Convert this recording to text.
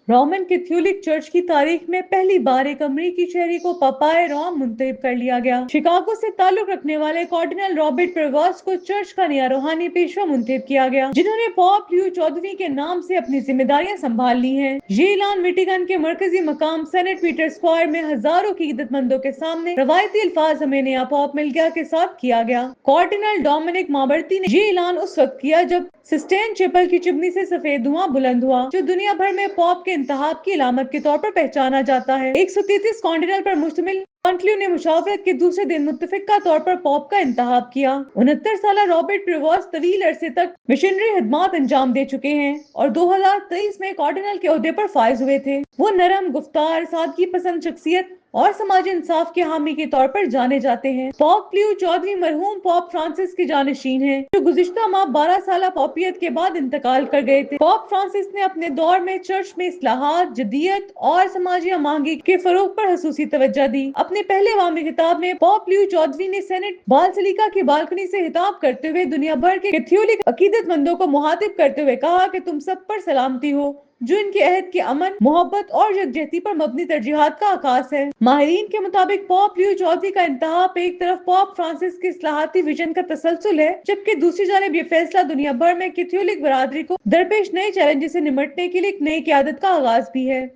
Roman Catholic church की तारीख में पहली बार एक अमरीकी शहरी को पपाए रोम मुंतखब कर लिया गया। शिकागो से ताल्लुक रखने वाले कार्डिनल रॉबर्ट प्रेवोस्ट को चर्च का नया रूहानी पेशवा मुंतखब किया गया, जिन्होंने पॉप लियो 14वीं के नाम से अपनी जिम्मेदारियां संभाल ली हैं। ये ऐलान वेटिकन के मरकजी मकाम सेंट पीटर स्क्वायर में हजारों की इज्जतमंदों के सामने रवायती अल्फाज हमें नया पॉप मिल गया के साथ किया गया। कार्डिनल डोमिनिक माबर्ती ने ये ऐलान उस वक्त किया जब सिस्टेन चैपल की चिमनी से सफेद धुआं बुलंद हुआ, जो दुनिया भर में पॉप के इंतखाब की अलामत के तौर पर पहचाना जाता है। 133 कॉन्टिनेंट पर मुश्तमिल कॉन्क्लेव ने मुशावरत के दूसरे दिन मुत्तफिका तौर पर पॉप का इंतखाब किया। 69 साल रॉबर्ट प्रेवोस्ट तवील अरसे तक मिशनरी खिदमात अंजाम दे चुके हैं और 2023 में कार्डिनल के ओहदे पर फाइज हुए थे। वो नरम गुफ्तार, सादगी पसंद शख्सियत और समाजी इंसाफ के हामी के तौर पर जाने जाते हैं। पॉप लियो 14वीं मरहूम पॉप फ्रांसिस के जानशीन हैं, जो गुज़िश्ता माह 12 साल पॉपियत के बाद इंतकाल कर गए थे। पॉप फ्रांसिस ने अपने दौर में चर्च में इस्लाहात, जदीयत और समाजी अमांगी के फरोग पर खसूसी तवज्जो दी। अपने पहले अवामी खिताब में पॉप लियो 14वीं ने सेनेट बालसलीका की बालकनी से खिताब करते हुए दुनिया भर के कैथोलिक अकीदतमंदों को मुखातिब करते हुए कहा कि तुम सब पर सलामती हो, जो इनके अहद के अमन, मोहब्बत और यकजहती पर मबनी तरजीहात का आकाश है। माहिरीन के मुताबिक पॉप लियो 14वीं का इंतखाब एक तरफ पॉप फ्रांसिस के इस्लाहाती विजन का तसलसल है, जबकि दूसरी जानिब ये फैसला दुनिया भर में कैथोलिक बरादरी को दरपेश नए चैलेंजेस से निमटने के लिए एक नई क़यादत का आगाज भी है।